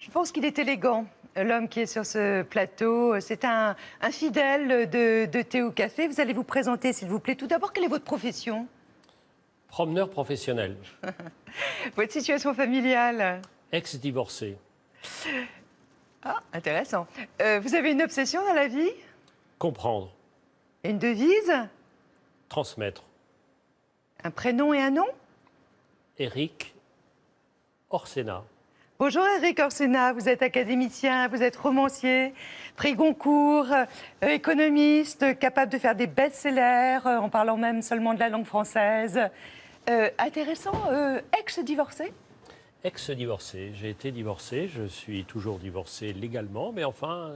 Je pense qu'il est élégant, l'homme qui est sur ce plateau. C'est un fidèle de Thé ou Café. Vous allez vous présenter, s'il vous plaît. Tout d'abord, quelle est votre profession? Promeneur professionnel. Votre situation familiale? Ex-divorcé. Ah, intéressant. Vous avez une obsession dans la vie? Comprendre. Une devise? Transmettre. Un prénom et un nom? Éric Orsena. Bonjour Éric Orsena, vous êtes académicien, vous êtes romancier, prix Goncourt, économiste, capable de faire des best-sellers en parlant même seulement de la langue française. Intéressant, ex-divorcé? Ex-divorcé. J'ai été divorcé, je suis toujours divorcé légalement, mais enfin,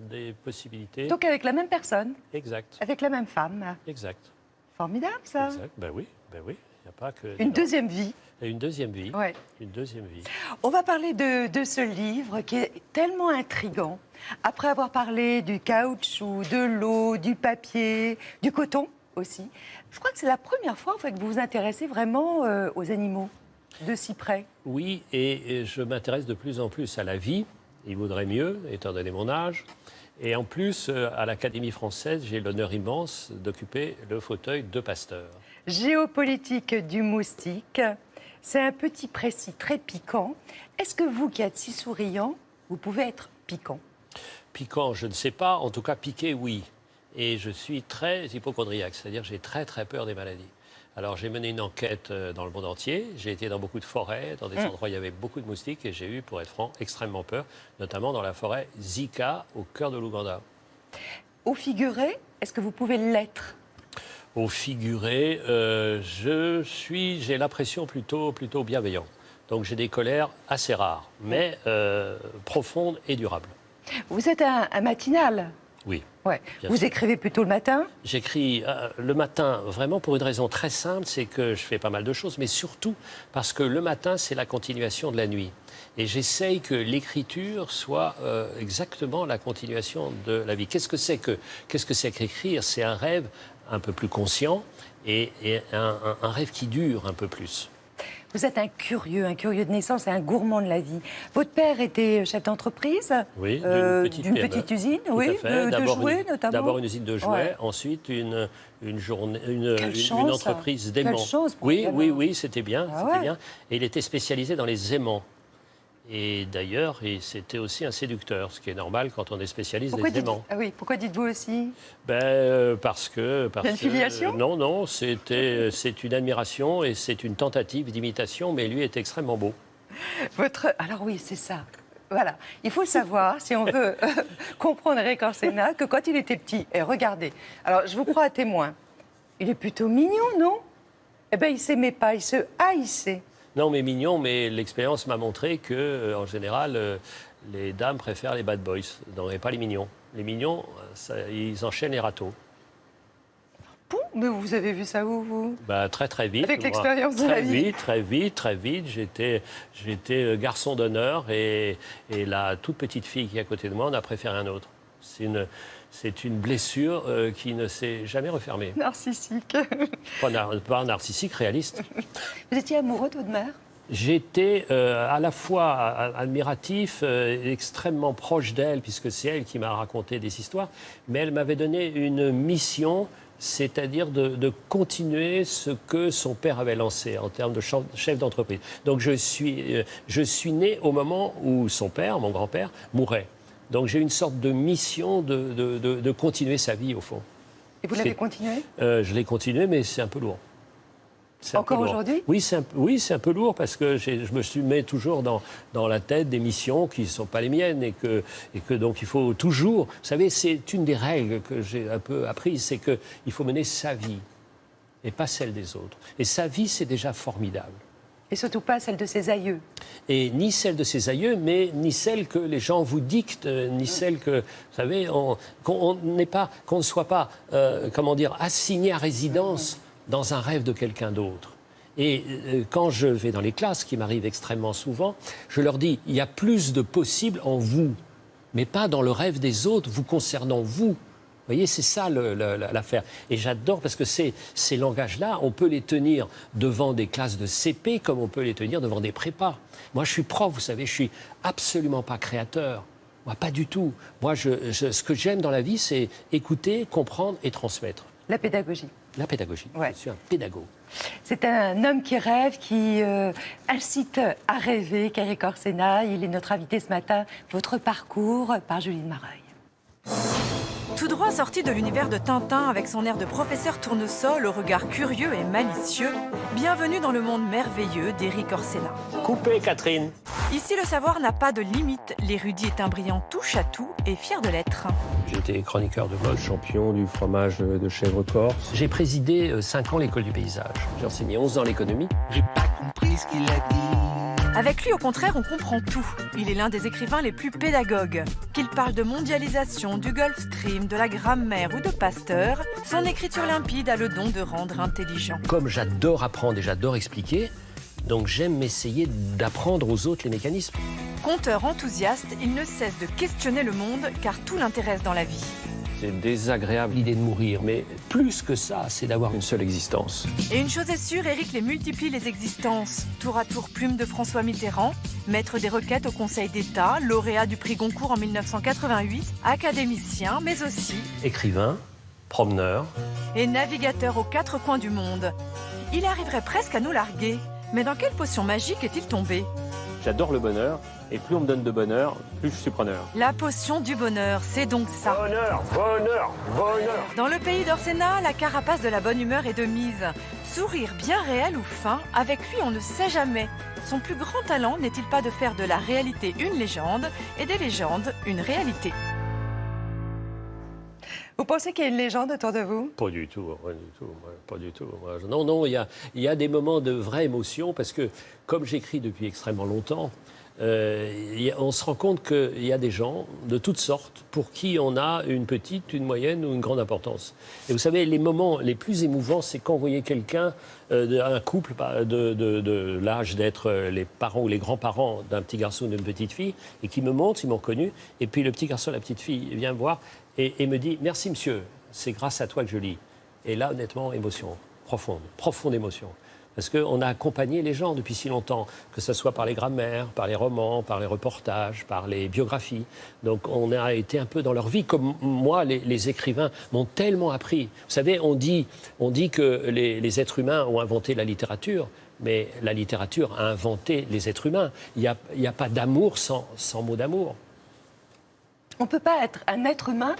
des possibilités. Donc avec la même personne? Exact. Avec la même femme? Exact. Formidable ça. Exact. Ben oui. Il n'y a pas que... Une deuxième vie. Et une deuxième vie. Ouais. Une deuxième vie. On va parler de ce livre qui est tellement intriguant. Après avoir parlé du caoutchouc, de l'eau, du papier, du coton aussi, je crois que c'est la première fois en fait, que vous vous intéressez vraiment aux animaux, de si près. Oui, et je m'intéresse de plus en plus à la vie. Il vaudrait mieux, étant donné mon âge. Et en plus, à l'Académie française, j'ai l'honneur immense d'occuper le fauteuil de Pasteur. Géopolitique du moustique, c'est un petit précis très piquant. Est-ce que vous qui êtes si souriant, vous pouvez être piquant? Piquant, je ne sais pas. En tout cas, piqué, oui. Et je suis très hypocondriaque, c'est-à-dire j'ai très très peur des maladies. Alors j'ai mené une enquête dans le monde entier, j'ai été dans beaucoup de forêts, dans des endroits où il y avait beaucoup de moustiques et j'ai eu, pour être franc, extrêmement peur, notamment dans la forêt Zika, au cœur de l'Ouganda. Au figuré, est-ce que vous pouvez l'être? Au figuré, j'ai l'impression plutôt bienveillant. Donc j'ai des colères assez rares, mais profondes et durables. Vous êtes un matinal? Oui. Ouais. Vous écrivez plutôt le matin? J'écris le matin, vraiment pour une raison très simple, c'est que je fais pas mal de choses, mais surtout parce que le matin, c'est la continuation de la nuit. Et j'essaye que l'écriture soit exactement la continuation de la vie. Qu'est-ce que c'est qu'écrire? C'est un rêve un peu plus conscient et un rêve qui dure un peu plus. Vous êtes un curieux de naissance et un gourmand de la vie. Votre père était chef d'entreprise? Oui, d'une petite usine, Tout oui, à fait. de jouets notamment. D'abord une usine de jouets, Ouais. ensuite une chance, entreprise d'aimants. Quelle chance pour Oui, un gamin. c'était bien, Ah c'était ouais. bien. Et il était spécialisé dans les aimants. Et d'ailleurs, c'était aussi un séducteur, ce qui est normal quand on est spécialiste des aimants. Pourquoi dites-vous aussi? Parce que... Il y a une filiation? Non, c'est une admiration et c'est une tentative d'imitation, mais lui est extrêmement beau. Alors oui, c'est ça. Voilà, il faut savoir, si on veut comprendre Éric Orsena, que quand il était petit, et regardez, alors je vous crois à témoin, il est plutôt mignon, non? Eh bien, il ne s'aimait pas, il se haïssait. Non, mais mignon, mais l'expérience m'a montré que, en général, les dames préfèrent les bad boys, et pas les mignons. Les mignons, ils enchaînent les râteaux. Bon, mais vous avez vu ça où, vous? Très vite. Avec l'expérience de la vie. Très vite. J'étais garçon d'honneur et la toute petite fille qui est à côté de moi en a préféré un autre. C'est une blessure qui ne s'est jamais refermée. Narcissique. Pas narcissique, réaliste. Vous étiez amoureux de votre mère? J'étais à la fois admiratif, extrêmement proche d'elle, puisque c'est elle qui m'a raconté des histoires, mais elle m'avait donné une mission, c'est-à-dire de continuer ce que son père avait lancé en termes de chef d'entreprise. Donc je suis né au moment où son père, mon grand-père, mourait. Donc j'ai une sorte de mission de continuer sa vie, au fond. Et vous l'avez continué? Je l'ai continué, mais c'est un peu lourd. Encore aujourd'hui? Oui, c'est un peu lourd parce que je me mets toujours dans la tête des missions qui ne sont pas les miennes et que donc il faut toujours... Vous savez, c'est une des règles que j'ai un peu apprises, c'est qu'il faut mener sa vie et pas celle des autres. Et sa vie, c'est déjà formidable. Et surtout pas celle de ses aïeux. Et ni celle de ses aïeux, mais ni celle que les gens vous dictent, ni celle que, vous savez, qu'on ne soit pas, assigné à résidence dans un rêve de quelqu'un d'autre. Et quand je vais dans les classes, ce qui m'arrive extrêmement souvent, je leur dis, il y a plus de possibles en vous, mais pas dans le rêve des autres, vous concernant vous. voyez, c'est ça l'affaire. Et j'adore parce que ces langages-là, on peut les tenir devant des classes de CP comme on peut les tenir devant des prépas. Moi, je suis prof, vous savez, je suis absolument pas créateur. Moi, pas du tout. Moi, ce que j'aime dans la vie, c'est écouter, comprendre et transmettre. La pédagogie. La pédagogie. Ouais. Je suis un pédagogue. C'est un homme qui rêve, qui incite à rêver, qu'Éric Orsena. Il est notre invité ce matin. Votre parcours par Julie de Mareuil. Tout droit sorti de l'univers de Tintin avec son air de professeur tournesol au regard curieux et malicieux, bienvenue dans le monde merveilleux d'Éric Orsena. Coupé, Catherine. Ici, le savoir n'a pas de limite. L'érudit est un brillant touche-à-tout et fier de l'être. J'ai été chroniqueur de mode, champion du fromage de chèvre corse. J'ai présidé 5 ans l'école du paysage. J'ai enseigné 11 ans l'économie. J'ai pas compris ce qu'il a dit. Avec lui, au contraire, on comprend tout. Il est l'un des écrivains les plus pédagogues. Qu'il parle de mondialisation, du Gulf Stream, de la grammaire ou de Pasteur, son écriture limpide a le don de rendre intelligent. Comme j'adore apprendre et j'adore expliquer, donc j'aime m'essayer d'apprendre aux autres les mécanismes. Conteur enthousiaste, il ne cesse de questionner le monde car tout l'intéresse dans la vie. C'est désagréable l'idée de mourir, mais plus que ça, c'est d'avoir une seule existence. Et une chose est sûre, Éric les multiplie les existences. Tour à tour plume de François Mitterrand, maître des requêtes au Conseil d'État, lauréat du prix Goncourt en 1988, académicien, mais aussi Écrivain, promeneur. et navigateur aux 4 coins du monde. Il arriverait presque à nous larguer. Mais dans quelle potion magique est-il tombé? J'adore le bonheur, et plus on me donne de bonheur, plus je suis preneur. La potion du bonheur, c'est donc ça. Bonheur, bonheur, bonheur. Dans le pays d'Orsena, la carapace de la bonne humeur est de mise. Sourire bien réel ou fin, avec lui on ne sait jamais. Son plus grand talent n'est-il pas de faire de la réalité une légende et des légendes une réalité? Vous pensez qu'il y a une légende autour de vous? Pas du tout, pas du tout, pas du tout. Non, il y a des moments de vraie émotion parce que, comme j'écris depuis extrêmement longtemps, on se rend compte qu'il y a des gens de toutes sortes pour qui on a une petite, une moyenne ou une grande importance. Et vous savez, les moments les plus émouvants, c'est quand vous voyez quelqu'un, un couple de l'âge d'être les parents ou les grands-parents d'un petit garçon ou d'une petite fille, et qui me montrent, ils m'ont connu, et puis le petit garçon, la petite fille vient me voir et me dit « Merci monsieur, c'est grâce à toi que je lis ». Et là, honnêtement, émotion, profonde émotion. Parce qu'on a accompagné les gens depuis si longtemps, que ce soit par les grammaires, par les romans, par les reportages, par les biographies. Donc on a été un peu dans leur vie, comme moi, les écrivains m'ont tellement appris. Vous savez, on dit que les êtres humains ont inventé la littérature, mais la littérature a inventé les êtres humains. Il n'y a pas d'amour sans mot d'amour. On ne peut pas être un être humain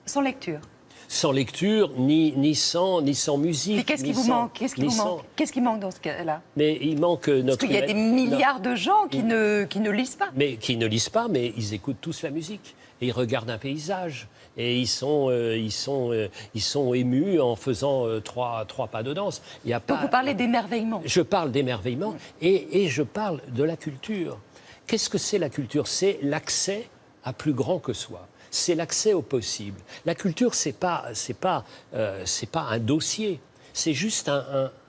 sans lecture. Sans lecture, ni sans musique. Et qu'est-ce qui vous manque? Qu'est-ce qui manque dans ce cas-là? Mais il manque notre... Parce qu'il y a des milliards de gens qui ne lisent pas. Mais qui ne lisent pas, mais ils écoutent tous la musique. Et ils regardent un paysage. Et ils sont émus en faisant trois pas de danse. Il y a pas... Donc vous parlez d'émerveillement. Je parle d'émerveillement et je parle de la culture. Qu'est-ce que c'est la culture? C'est l'accès à plus grand que soi. C'est l'accès au possible. La culture, c'est pas un dossier. C'est juste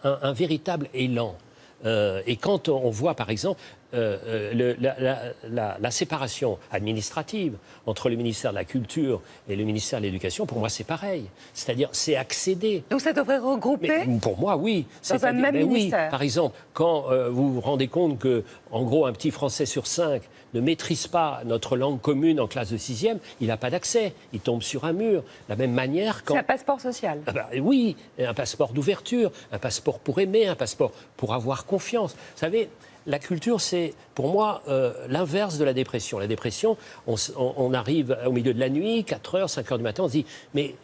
un véritable élan. Et quand on voit, par exemple, la séparation administrative entre le ministère de la Culture et le ministère de l'Éducation, pour moi, c'est pareil. C'est-à-dire, c'est accéder. Donc ça devrait regrouper Pour moi, oui. dans un même ministère. Oui. Par exemple, quand vous vous rendez compte que, en gros, un petit Français sur 5 ne maîtrise pas notre langue commune en classe de 6e, il n'a pas d'accès. Il tombe sur un mur. De la même manière, quand... C'est un passeport social. Oui, un passeport d'ouverture, un passeport pour aimer, un passeport pour avoir confiance. Vous savez, la culture, c'est, pour moi, l'inverse de la dépression. La dépression, on arrive au milieu de la nuit, 4 heures, 5 heures du matin, on se dit, mais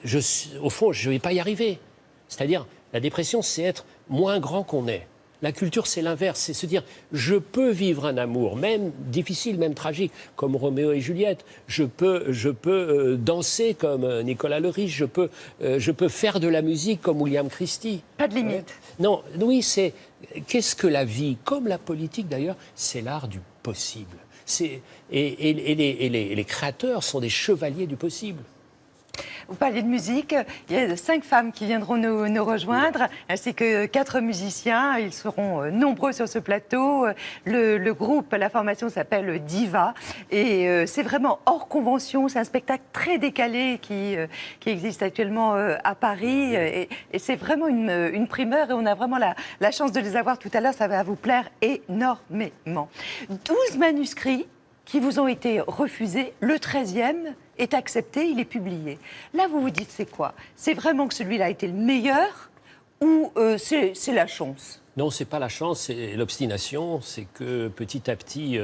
au fond, je ne vais pas y arriver. C'est-à-dire, la dépression, c'est être moins grand qu'on est. La culture, c'est l'inverse, c'est se dire je peux vivre un amour, même difficile, même tragique, comme Roméo et Juliette. Je peux danser comme Nicolas Le Riche. Je peux faire de la musique comme William Christie. Pas de limite. Non, oui, c'est qu'est-ce que la vie, comme la politique d'ailleurs, c'est l'art du possible. Et les créateurs sont des chevaliers du possible. Vous parliez de musique. Il y a 5 femmes qui viendront nous rejoindre, ainsi que 4 musiciens. Ils seront nombreux sur ce plateau. Le groupe, la formation s'appelle Diva. Et c'est vraiment hors convention. C'est un spectacle très décalé qui existe actuellement à Paris. Et c'est vraiment une primeur. Et on a vraiment la chance de les avoir tout à l'heure. Ça va vous plaire énormément. 12 manuscrits qui vous ont été refusés. Le 13e est accepté, il est publié. Là, vous vous dites, c'est quoi? C'est vraiment que celui-là a été le meilleur ou c'est la chance? Non, c'est pas la chance, c'est l'obstination. C'est que petit à petit,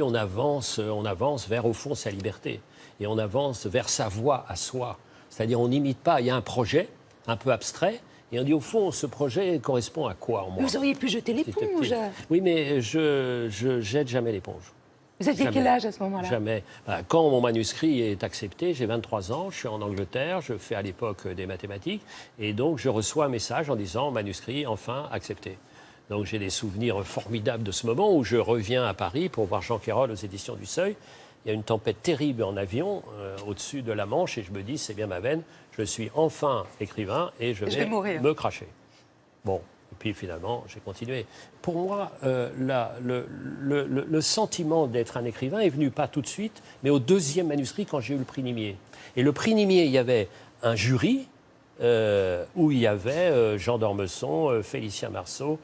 on avance vers, au fond, sa liberté. Et on avance vers sa voie à soi. C'est-à-dire, on n'imite pas. Il y a un projet un peu abstrait. Et on dit, au fond, ce projet correspond à quoi en moi? Vous auriez pu jeter l'éponge. Oui, mais je jette jamais l'éponge. Vous aviez quel âge à ce moment-là? Jamais. Quand mon manuscrit est accepté, j'ai 23 ans, je suis en Angleterre, je fais à l'époque des mathématiques, et donc je reçois un message en disant, manuscrit enfin accepté. Donc j'ai des souvenirs formidables de ce moment où je reviens à Paris pour voir Jean Quérol aux éditions du Seuil. Il y a une tempête terrible en avion au-dessus de la Manche, et je me dis, c'est bien ma veine, je suis enfin écrivain et je vais me cracher. Bon. Et puis finalement, j'ai continué. Pour moi, le sentiment d'être un écrivain est venu pas tout de suite, mais au 2e manuscrit quand j'ai eu le prix Nimier. Et le prix Nimier, il y avait un jury où il y avait Jean d'Ormesson, Félicien Marceau,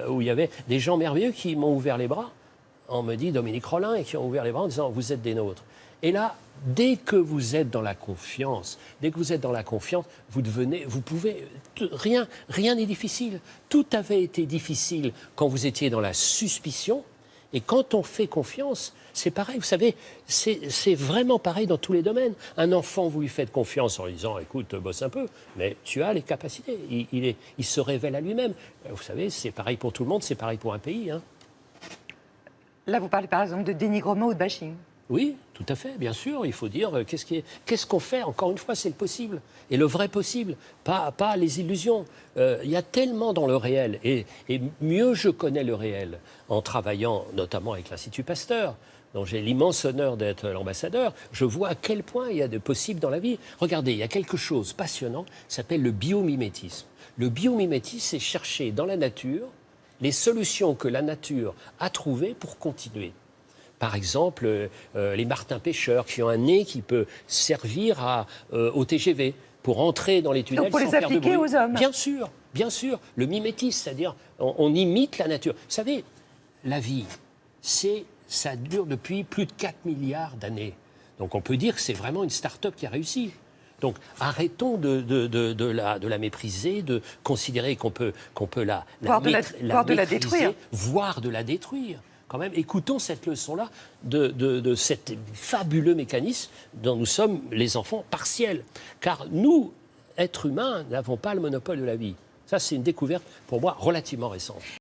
où il y avait des gens merveilleux qui m'ont ouvert les bras. On me dit Dominique Rollin, et qui ont ouvert les bras en disant « vous êtes des nôtres ». Et là, dès que vous êtes dans la confiance, vous pouvez, rien n'est difficile. Tout avait été difficile quand vous étiez dans la suspicion. Et quand on fait confiance, c'est pareil. Vous savez, c'est vraiment pareil dans tous les domaines. Un enfant, vous lui faites confiance en lui disant, écoute, bosse un peu, mais tu as les capacités. Il se révèle à lui-même. Vous savez, c'est pareil pour tout le monde, c'est pareil pour un pays. Hein. Là, vous parlez par exemple de dénigrement ou de bashing. Oui, tout à fait, bien sûr. Il faut dire qu'est-ce qu'on fait. Encore une fois, c'est le possible. Et le vrai possible, pas les illusions. Il y a tellement dans le réel. Et mieux je connais le réel en travaillant notamment avec l'Institut Pasteur, dont j'ai l'immense honneur d'être l'ambassadeur. Je vois à quel point il y a de possible dans la vie. Regardez, il y a quelque chose de passionnant qui s'appelle le biomimétisme. Le biomimétisme, c'est chercher dans la nature les solutions que la nature a trouvées pour continuer. Par exemple, les martins-pêcheurs qui ont un nez qui peut servir au TGV pour entrer dans les tunnels sans faire de bruit. Pour les appliquer aux hommes. Bien sûr. Le mimétisme, c'est-à-dire on imite la nature. Vous savez, la vie, ça dure depuis plus de 4 milliards d'années. Donc on peut dire que c'est vraiment une start-up qui a réussi. Donc arrêtons de la mépriser, de considérer qu'on peut la détruire. Voire de la détruire. Quand même, écoutons cette leçon-là de cet fabuleux mécanisme dont nous sommes les enfants partiels. Car nous, êtres humains, n'avons pas le monopole de la vie. Ça, c'est une découverte, pour moi, relativement récente.